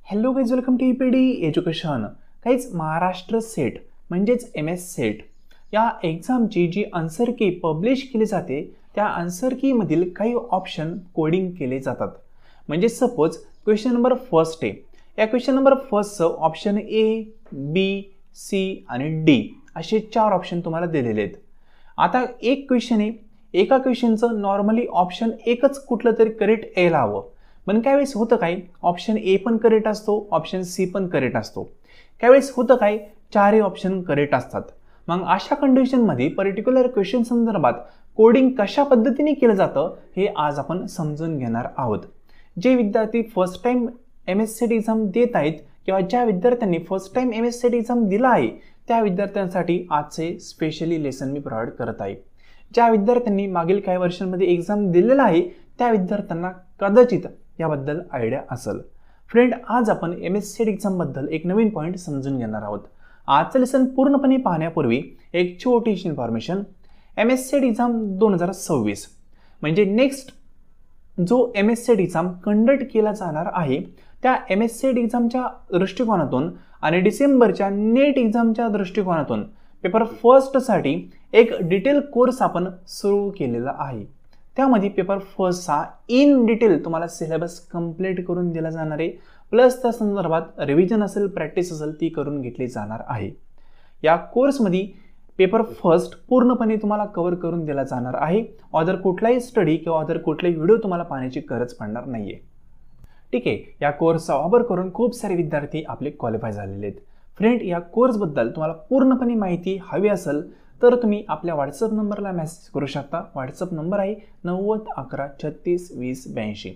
Hello guys, welcome to EPD education. Guys, Maharashtra SET म्हणजेच MS SET या एक्झामची जी answer की पब्लिश केली जाते त्या आन्सर कीमधील काही ऑप्शन कोडिंग केले जातात. म्हणजे सपोज क्वेश्चन नंबर फर्स्ट आहे. या क्वेश्चन नंबर फर्स्टचं ऑप्शन A, B, C आणि D असे 4 ऑप्शन तुम्हाला दिलेले आहेत. आता एक क्वेश्चन आहे, एका क्वेश्चनचं नॉर्मली ऑप्शन एकच कुठलं तरी करेक्ट यायला हवं. पण काही वेळेस होतं काय, ऑप्शन A पण करेक्ट असतो, ऑप्शन C पण करेक्ट असतो. काही वेळेस होतं काय, 4ही ऑप्शन करेक्ट असतात. मग अशा कंडिशनमध्ये पर्टिक्युलर क्वेश्चन संदर्भात कोडिंग कशा पद्धतीने केलं जातं हे आज आपण समजून घेणार आहोत. जे विद्यार्थी first time MS set exam देत आहेत किंवा ज्या विद्यार्थ्यांनी first time MS set exam दिला आहे त्या विद्यार्थ्यांसाठी आजचे स्पेशली लेसन मी प्रोव्हाइड करत आहे. ज्या विद्यार्थ्यांनी मागील काही वर्षांमध्ये एक्झाम दिलेला आहे त्या विद्यार्थ्यांना कदाचित याबद्दल आयडिया असेल. फ्रेंड, आज आपण MS सेट एक्झाम बद्दल एक नवीन पॉईंट समजून घेणार आहोत. आजचं लेसन पूर्णपणे पाहण्यापूर्वी एक छोटीशी इन्फॉर्मेशन. MS सेट एक्झाम 2026 म्हणजे नेक्स्ट जो MS सेट एक्झाम कंडक्ट केला जाणार आहे त्या MS सेट एक्झामच्या दृष्टिकोनातून आणि डिसेंबरच्या नेट एक्झामच्या दृष्टिकोनातून पेपर फर्स्टसाठी एक डिटेल कोर्स आपण सुरू केलेला आहे. त्यामध्ये पेपर फर्स्टचा इन डिटेल तुम्हाला सिलेबस कंप्लीट करून दिला जाणार आहे. प्लस त्या संदर्भात रिव्हिजन असेल, प्रॅक्टिस असेल ती करून घेतली जाणार आहे. या कोर्समध्ये पेपर फर्स्ट पूर्णपणे तुम्हाला कव्हर करून दिला जाणार आहे. अदर कुठलाही स्टडी किंवा अदर कुठलाही व्हिडिओ तुम्हाला पाहण्याची गरज पडणार नाहीये. ठीक आहे, या कोर्सचा वापर करून खूप सारे विद्यार्थी आपले क्वालिफाय झालेले आहेत. फ्रेंड, या कोर्सबद्दल तुम्हाला पूर्णपणे माहिती हवी असेल तर तुम्ही आपल्या व्हॉट्सअप नंबरला मेसेज करू शकता. व्हॉट्सअप नंबर आहे 9011362082.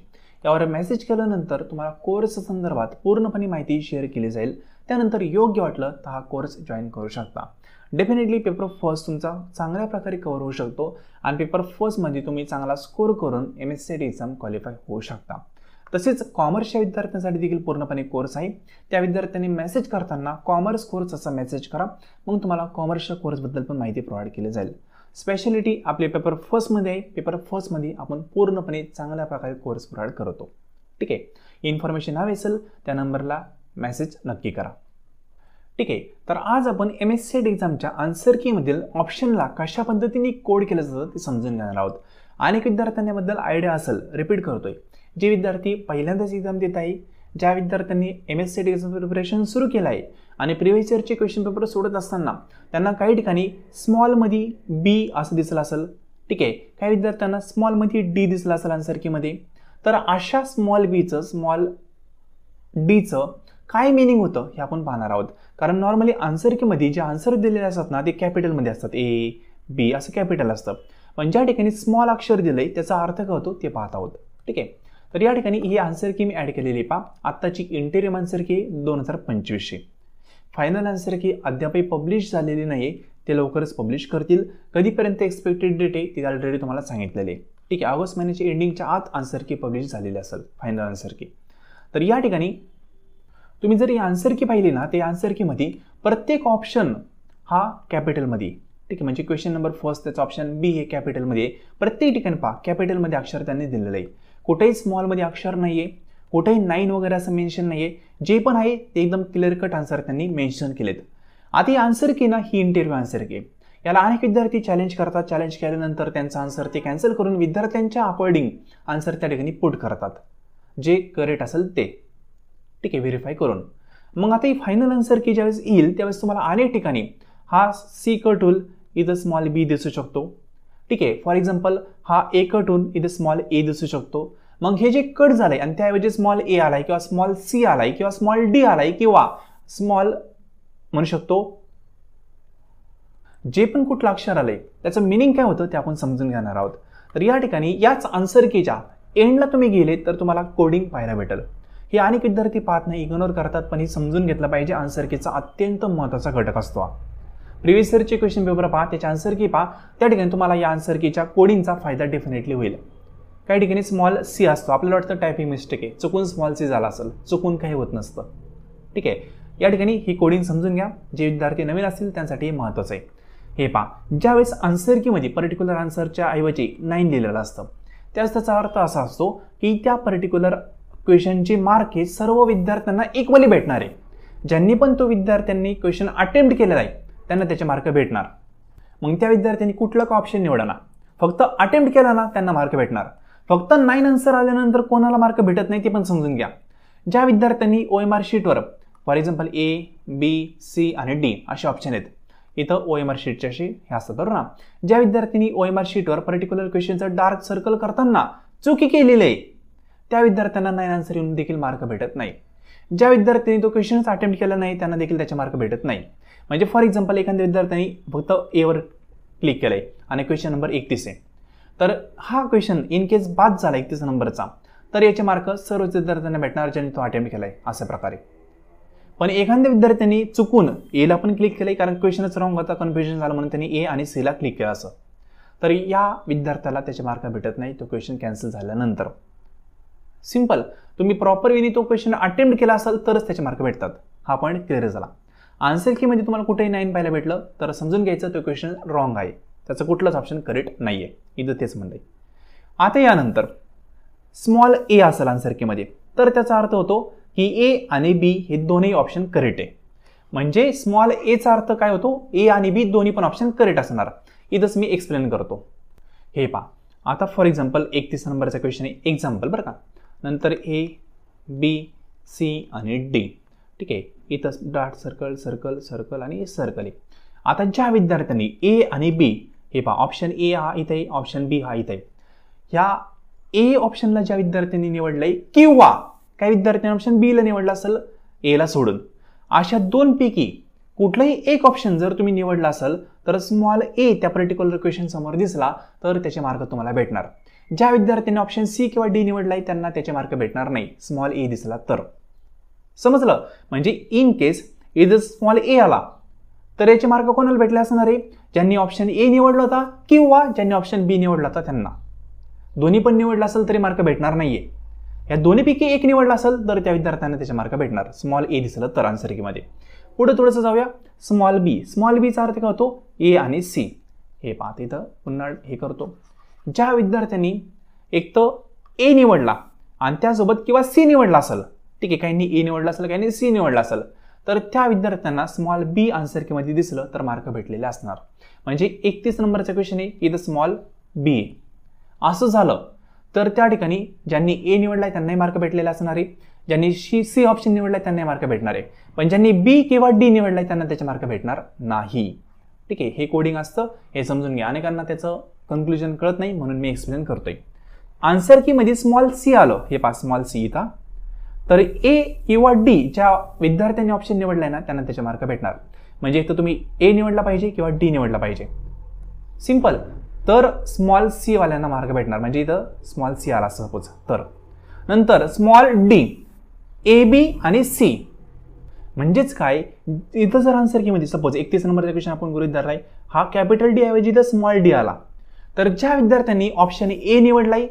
यावर मेसेज केल्यानंतर तुम्हाला कोर्स संदर्भात पूर्णपणे माहिती शेअर केली जाईल. त्यानंतर योग्य वाटलं तर हा कोर्स जॉईन करू शकता. डेफिनेटली पेपर फर्स्ट तुमचा चांगल्या प्रकारे कव्हर होऊ शकतो आणि पेपर फर्स्टमध्ये तुम्ही चांगला स्कोर करून MS सेट एक्झाम क्वालिफाय होऊ शकता. तसेच कॉमर्सच्या विद्यार्थ्यांसाठी देखील पूर्णपणे कोर्स आहे. त्या विद्यार्थ्यांनी मेसेज करताना कॉमर्स कोर्स असा मेसेज करा, मग तुम्हाला कॉमर्सच्या कोर्सबद्दल पण माहिती प्रोव्हाइड केली जाईल. स्पेशालिटी आपले पेपर फर्स्टमध्ये आहे. पेपर फर्स्टमध्ये आपण पूर्णपणे चांगल्या प्रकारे कोर्स प्रोव्हाइड करतो. ठीक आहे, इन्फॉर्मेशन हवी असेल त्या नंबरला मेसेज नक्की करा. ठीक आहे, तर आज आपण MS सेट एक्झामच्या आन्सर कीमधील ऑप्शनला कशा पद्धतीने कोड केलं जातं ते समजून घेणार आहोत. अनेक विद्यार्थ्यांबद्दल आयडिया असेल, रिपीट करतोय. जे विद्यार्थी पहिल्यांदाच एक्झाम देत आहे, ज्या विद्यार्थ्यांनी MS सेट एक्झाम प्रिपरेशन सुरू केलं आहे आणि प्रिव्हियस इयरचे क्वेश्चन पेपर सोडत असताना त्यांना काही ठिकाणी स्मॉलमध्ये B असं दिसलं असेल. ठीक आहे, काही विद्यार्थ्यांना स्मॉलमध्ये D दिसलं असेल आन्सर कीमध्ये. तर अशा स्मॉल Bचं स्मॉल Dचं काय मिनिंग होतं हे आपण पाहणार आहोत. कारण नॉर्मली आन्सर कीमध्ये जे आन्सर दिलेले असतात ना ते कॅपिटलमध्ये असतात, A, B असं कॅपिटल असतं. पण ज्या ठिकाणी स्मॉल अक्षर दिलंय त्याचा अर्थ काय होतो ते पाहत आहोत. ठीक आहे, तर या ठिकाणी ही आन्सर की मी ॲड केलेली पहा. आत्ताची इंटेरियम आन्सर की 2025. फायनल आन्सर की अद्यापही पब्लिश झालेली नाही, ते लवकरच पब्लिश करतील. कधीपर्यंत एक्सपेक्टेड डेट आहे ते ऑलरेडी तुम्हाला सांगितलेले. ठीक आहे, ऑगस्ट महिन्याच्या एंडिंगच्या आत आन्सर की पब्लिश झालेली असेल फायनल आन्सर की. तर या ठिकाणी तुम्ही जर ही आन्सर की पाहिली ना ते आन्सर कीमध्ये प्रत्येक ऑप्शन हा कॅपिटलमध्ये. ठीक आहे, म्हणजे क्वेश्चन नंबर फर्स्ट त्याचा ऑप्शन B हे कॅपिटलमध्ये. प्रत्येक ठिकाणी पहा कॅपिटलमध्ये अक्षर त्यांनी दिलेलं आहे. कुठेही स्मॉलमध्ये अक्षर नाही आहे, कुठेही 9 वगैरे असं मेन्शन नाही आहे. जे पण आहे ते एकदम क्लिअर कट आन्सर त्यांनी मेन्शन केलेत. आता ही आन्सर की ना ही इंटरव्ह्यू आन्सर की याला अनेक विद्यार्थी चॅलेंज करतात. चॅलेंज केल्यानंतर त्यांचा आन्सर ते कॅन्सल करून विद्यार्थ्यांच्या अकॉर्डिंग आन्सर त्या ठिकाणी पुट करतात, जे करेक्ट असेल ते. ठीक आहे, व्हेरीफाय करून. मग आता ही फायनल आन्सर की ज्यावेळेस येईल त्यावेळेस तुम्हाला अनेक ठिकाणी हा C कट होईल, इथं स्मॉल B दिसू शकतो. ठीक आहे, फॉर एक्झाम्पल हा A कट होऊन इथं स्मॉल A दिसू शकतो. मग हे जे कट झालंय आणि त्याऐवजी स्मॉल A आलाय किंवा स्मॉल C आलाय किंवा स्मॉल D आलाय किंवा स्मॉल म्हणू शकतो जे पण कुठलं अक्षर आलंय त्याचं मिनिंग काय होतं ते आपण समजून घेणार आहोत. तर या ठिकाणी याच आन्सर कीच्या एंडला तुम्ही गेले तर तुम्हाला कोडिंग पाहायला भेटेल. हे अनेक विद्यार्थी पाहत नाही, इग्नोर करतात, पण हे समजून घेतलं पाहिजे. आन्सर कीचा अत्यंत महत्त्वाचा घटक असतो. प्रिव्हियस इयरचे क्वेश्चन पेपर पहा, त्याचे आन्सर की पहा, त्या ठिकाणी तुम्हाला या आन्सर कीच्या कोडिंगचा फायदा डेफिनेटली होईल. काही ठिकाणी स्मॉल C असतो, आपल्याला वाटतं टायपिंग मिस्टेक आहे, चुकून स्मॉल C झाला असेल, चुकून काही होत नसतं. ठीक आहे, या ठिकाणी ही कोडिंग समजून घ्या. जे विद्यार्थी नवीन असतील त्यांसाठी हे महत्त्वाचं आहे. हे पहा, ज्यावेळेस आन्सर कीमध्ये पर्टिक्युलर आन्सरच्या ऐवजी 9 लिहिलेलं असतं त्यावेळेस त्याचा अर्थ असा असतो की त्या पर्टिक्युलर क्वेश्चनचे मार्क हे सर्व विद्यार्थ्यांना इक्वली भेटणार आहे. ज्यांनी पण तो विद्यार्थ्यांनी क्वेश्चन अटेम्प्ट केलेला आहे त्यांना त्याचे मार्क भेटणार. मग त्या विद्यार्थ्यांनी कुठला का ऑप्शन निवडा ना, फक्त अटेम्प्ट केला ना त्यांना मार्क भेटणार. फक्त 9 आन्सर आल्यानंतर कोणाला मार्क भेटत नाही ते पण समजून घ्या. ज्या विद्यार्थ्यांनी OMR शीटवर for example A, B, C आणि D असे ऑप्शन आहेत. इथं OMR शीटचे असे हे असतात बरोबर ना. ज्या विद्यार्थ्यांनी OMR शीटवर पर्टिक्युलर क्वेश्चनचं डार्क सर्कल करताना चुकी केलेली आहे त्या विद्यार्थ्यांना 9 आन्सर येऊन देखील मार्क भेटत नाही. ज्या विद्यार्थ्यांनी तो क्वेश्चन अटेम्प्ट केला नाही त्यांना देखील त्याचे मार्क भेटत नाही. म्हणजे फॉर एक्झाम्पल एखाद्या विद्यार्थ्यांनी फक्त A वर क्लिक केलंय आणि क्वेश्चन नंबर 31 आहे, तर हा क्वेश्चन इन केस बाद झाला 31 नंबरचा तर याचे मार्क सर्वच विद्यार्थ्यांना भेटणार ज्यांनी तो अटेम्प्ट केलाय अशा प्रकारे. पण एखाद्या विद्यार्थ्यांनी चुकून A ला पण क्लिक केलंय कारण क्वेश्चनच रॉंग होता, कन्फ्युजन झालं म्हणून त्यांनी A आणि C ला क्लिक केलं असं, तर या विद्यार्थ्याला त्याचे मार्क भेटत नाही तो क्वेश्चन कॅन्सल झाल्यानंतर. सिंपल, तुम्ही प्रॉपर वेनी तो क्वेश्चन अटेम्प्ट केला असेल तरच त्याचे मार्क भेटतात. हा पॉईंट क्लिअर झाला. आन्सर की मध्ये तुम्हाला कुठेही 9 पाहायला भेटलं तर समजून घ्यायचं तो क्वेश्चन रॉंग आहे, त्याचं कुठलंच ऑप्शन करेक्ट नाही आहे. इथं तेच म्हणलंय. आता यानंतर स्मॉल A असेल आन्सर की मध्ये तर त्याचा अर्थ होतो की A आणि B हे दोन्ही ऑप्शन करेक्ट आहे. म्हणजे स्मॉल A चा अर्थ काय होतो, A आणि B दोन्ही पण ऑप्शन करेक्ट असणार. इथंच मी एक्सप्लेन करतो. हे पहा, आता फॉर एक्झाम्पल 31 नंबरचा क्वेश्चन आहे एक्झाम्पल बरं का. नंतर A, B, C आणि D. ठीक आहे, इथं डार्क सर्कल सर्कल सर्कल आणि सर्कल आहे. आता ज्या विद्यार्थ्यांनी A आणि B हे पहा ऑप्शन A हा इथे आहे, ऑप्शन B हा इथे आहे. ह्या A ऑप्शनला ज्या विद्यार्थ्यांनी निवडलंय किंवा काही विद्यार्थ्यांनी ऑप्शन B ला निवडला असेल A ला सोडून, अशा दोनपैकी कुठलाही एक ऑप्शन जर तुम्ही निवडला असेल तर स्मॉल A त्या पर्टिक्युलर क्वेश्चन समोर दिसला तर त्याचे मार्क तुम्हाला भेटणार. ज्या विद्यार्थ्यांनी ऑप्शन C किंवा D निवडलाय त्यांना त्याचे मार्क भेटणार नाही स्मॉल A दिसला तर. समजलं? म्हणजे इन केस इथं स्मॉल A आला तर याचे मार्क कोणाला भेटले असणार आहे, ज्यांनी ऑप्शन A निवडला होता किंवा ज्यांनी ऑप्शन B निवडला होता त्यांना. दोन्ही पण निवडला असेल तरी मार्क भेटणार नाहीये. या दोन्हीपैकी एक निवडला असेल तर त्या विद्यार्थ्यांना त्याचे मार्क भेटणार स्मॉल A दिसलं तर आन्सर की मध्ये. पुढे थोडंसं जाऊया. Small B. स्मॉल B चा अर्थ काय होतो, A आणि C. हे पाहत इथं पुन्हा हे करतो. ज्या विद्यार्थ्यांनी एक तर A निवडला आणि त्यासोबत किंवा C निवडला असेल, ठीक आहे, काहींनी A निवडला असेल काहींनी C निवडला असेल, तर त्या विद्यार्थ्यांना स्मॉल B आन्सर की मध्ये दिसलं तर मार्क भेटलेले असणार. म्हणजे 31 नंबरचा क्वेश्चन आहे इथं स्मॉल B. असं झालं तर त्या ठिकाणी ज्यांनी A निवडलाय त्यांनाही मार्क भेटलेले असणार आहे, ज्यांनी C ऑप्शन निवडलाय त्यांनाही मार्क भेटणार आहे. पण ज्यांनी B किंवा D निवडलाय त्यांना त्याचे मार्क भेटणार नाही. ठीक आहे, हे कोडिंग असतं, हे समजून घ्या. अनेकांना त्याचं कन्क्लुजन कळत नाही म्हणून मी एक्सप्लेन करतोय. आन्सर की मध्ये स्मॉल C आलं, हे पहा स्मॉल C इथं, तर A किंवा D ज्या विद्यार्थ्यांनी ऑप्शन निवडलाय ना त्यांना त्याचे मार्क भेटणार. म्हणजे इथं तुम्ही A निवडला पाहिजे किंवा D निवडला पाहिजे. सिंपल. तर स्मॉल C वाल्यांना मार्क भेटणार. म्हणजे इथं स्मॉल C आला सपोज तर. नंतर स्मॉल D, A, B आणि C. म्हणजेच काय, इथं जर आन्सर की मध्ये सपोज 31 नंबरचा क्वेश्चन आपण गृहीत धरलाय, हा कॅपिटल D ऐवजी इथं स्मॉल D आला, तर ज्या विद्यार्थ्यांनी ऑप्शन A निवडलाय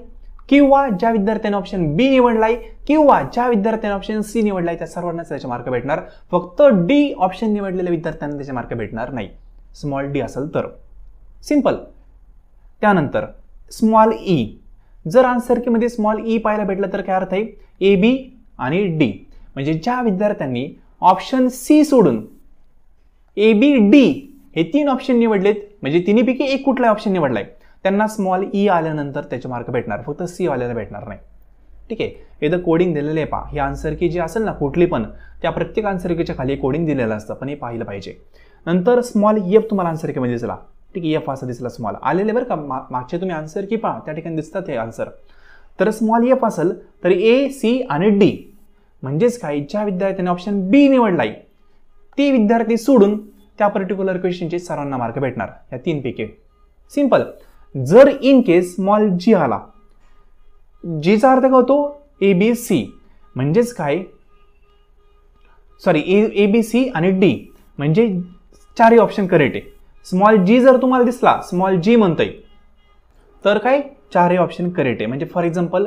किंवा ज्या विद्यार्थ्यांनी ऑप्शन B निवडलाय किंवा ज्या विद्यार्थ्यांनी ऑप्शन C निवडलाय त्या सर्वांनाच त्याचे मार्क भेटणार. फक्त D ऑप्शन निवडलेल्या विद्यार्थ्यांना त्याचे मार्क भेटणार नाही स्मॉल D असेल तर. सिंपल. त्यानंतर स्मॉल E. जर आन्सर की मध्ये स्मॉल E पाहायला भेटलं तर काय अर्थ आहे, A, B आणि D. म्हणजे ज्या विद्यार्थ्यांनी ऑप्शन C सोडून A, B, D हे 3 ऑप्शन निवडलेत, म्हणजे तिन्हीपैकी एक कुठला ऑप्शन निवडलाय त्यांना स्मॉल E आल्यानंतर त्याचे मार्क भेटणार, फक्त C वाल्याला भेटणार नाही. ठीक आहे, इथं कोडिंग दिलेलं आहे पहा. ही आन्सर की जी असेल ना कुठली पण त्या प्रत्येक आन्सर कीच्या खाली कोडिंग दिलेलं असतं, पण हे पाहिलं पाहिजे. नंतर स्मॉल F तुम्हाला आन्सर की मध्ये दिसला. ठीक आहे, F असा दिसला स्मॉल आलेले बरं का, मागचे तुम्ही आन्सर की पहा त्या ठिकाणी दिसतात हे आन्सर. तर स्मॉल F असेल तर A, C आणि D. म्हणजेच काय, ज्या विद्यार्थ्यांनी ऑप्शन B निवडलाय ते विद्यार्थी सोडून त्या पर्टिक्युलर क्वेश्चनचे सर्वांना मार्क भेटणार या 3 पैकी. सिंपल. जर इन केस स्मॉल G आला, G चा अर्थ काय होतो, A, B, C. म्हणजेच काय, सॉरी A, B, C आणि D म्हणजे 4 ऑप्शन करेक्ट आहे. स्मॉल G जर तुम्हाला दिसला, स्मॉल G म्हणतोय तर काय 4 ऑप्शन करेक्ट आहे. म्हणजे फॉर एक्झाम्पल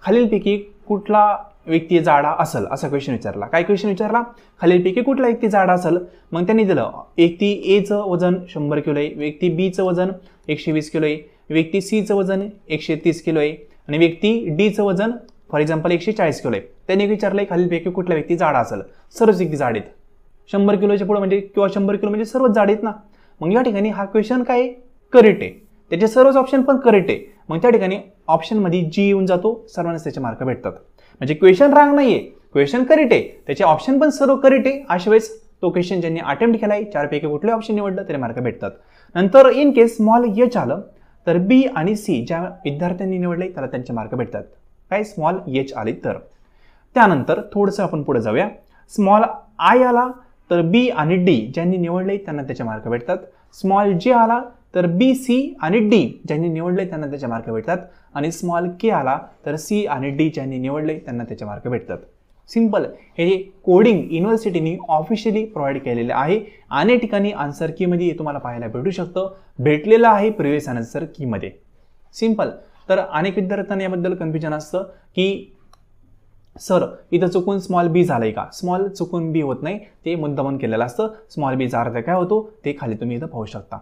खालीलपैकी कुठला व्यक्ती जाडा असेल असा क्वेश्चन विचारला. काय क्वेश्चन विचारला, खालीलपैकी कुठला व्यक्ती जाडा असेल, मग त्यांनी दिलं व्यक्ती A चं वजन 100 किलो आहे, व्यक्ती B चं वजन 120 किलो आहे, व्यक्ती C चं वजन 130 किलो आहे आणि व्यक्ती D चं वजन फॉर एक्झाम्पल 140 किलो आहे, त्यांनी विचारलंय खालीलपैकी कुठला व्यक्ती जाडा असेल, सर्वच व्यक्ती जाड आहेत. 100 किलोच्या पुढे म्हणजे किंवा 100 किलो म्हणजे सर्वच जाड आहेत ना. मग या ठिकाणी हा क्वेश्चन काय करेक्ट आहे, त्याचे सर्वच ऑप्शन पण करेक्ट आहे. मग त्या ठिकाणी ऑप्शनमध्ये जी येऊन जातो, सर्वांनाच त्याचे मार्क भेटतात. म्हणजे क्वेश्चन रांग नाहीये, क्वेश्चन करेक्ट आहे, त्याचे ऑप्शन पण सर्व करेक्ट आहे. अशा वेळेस तो क्वेश्चन ज्यांनी अटेम्प्ट केलाय 4 पैकी कुठले ऑप्शन निवडलं तरी मार्क भेटतात. नंतर इन केस स्मॉल एच आलं तर बी आणि सी ज्या विद्यार्थ्यांनी निवडले त्याला त्यांचे मार्क भेटतात. काय स्मॉल एच आले तर. त्यानंतर थोडंसं आपण पुढे जाऊया. स्मॉल आय आला तर बी आणि डी ज्यांनी निवडले त्यांना त्याचे मार्क भेटतात. स्मॉल जे आला तर बी सी आणि डी ज्यांनी निवडले त्यांना त्याचे मार्क भेटतात. आणि स्मॉल के आला तर सी आणि डी ज्यांनी निवडले त्यांना त्याचे मार्क भेटतात. सिंपल. हे कोडिंग युनिव्हर्सिटीने ऑफिशियली प्रोव्हाइड केलेले आहे. अनेक ठिकाणी आन्सर की मध्ये तुम्हाला पाहायला भेटू शकतं, भेटलेलं आहे प्रिव्हियस आन्सर की मध्ये. सिंपल. तर अनेक विद्यार्थ्यांना याबद्दल कन्फ्युजन असतं की सर इथं चुकून स्मॉल बी झालंय का. स्मॉल चुकून बी होत नाही, ते मुद्दामून केलेलं असतं. स्मॉल बीचा अर्थ काय होतो ते खाली तुम्ही इथं पाहू शकता.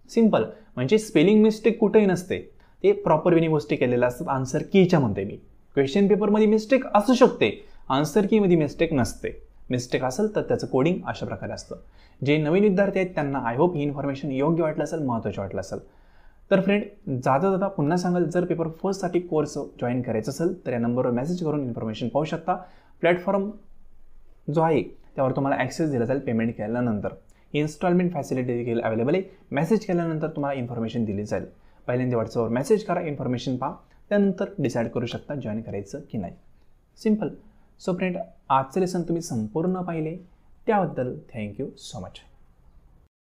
सिंपल. म्हणजे स्पेलिंग मिस्टेक कुठेही नसते, ते प्रॉपर वेनी गोष्टी केलेल्या असतात. आन्सर कीच्या म्हणते मी. क्वेश्चन पेपरमध्ये मिस्टेक असू शकते, आन्सर कीमध्ये मिस्टेक नसते. मिस्टेक असेल तर त्याचं कोडिंग अशा प्रकारे असतं. जे नवीन विद्यार्थी आहेत त्यांना आय होप ही इन्फॉर्मेशन योग्य वाटलं असेल, महत्त्वाचं वाटलं असेल. तर फ्रेंड, जाता जाता पुन्हा सांगाल, जर पेपर फर्स्टसाठी कोर्स जॉईन करायचा असेल तर या नंबरवर मेसेज करून इन्फॉर्मेशन पाहू शकता. प्लॅटफॉर्म जो आहे त्यावर तुम्हाला ॲक्सेस दिला जाईल पेमेंट केल्यानंतर. इन्स्टॉलमेंट फॅसिलिटी देखील अवेलेबल आहे. मेसेज केल्यानंतर तुम्हाला इन्फॉर्मेशन दिली जाईल. पहिल्यांदा व्हॉट्सअपवर मेसेज करा, इन्फॉर्मेशन पहा, त्यानंतर डिसाईड करू शकता जॉईन करायचं की नाही. सिंपल. सो फ्रेंड, आजचे लेसन तुम्ही संपूर्ण पाहिले त्याबद्दल थँक्यू सो मच.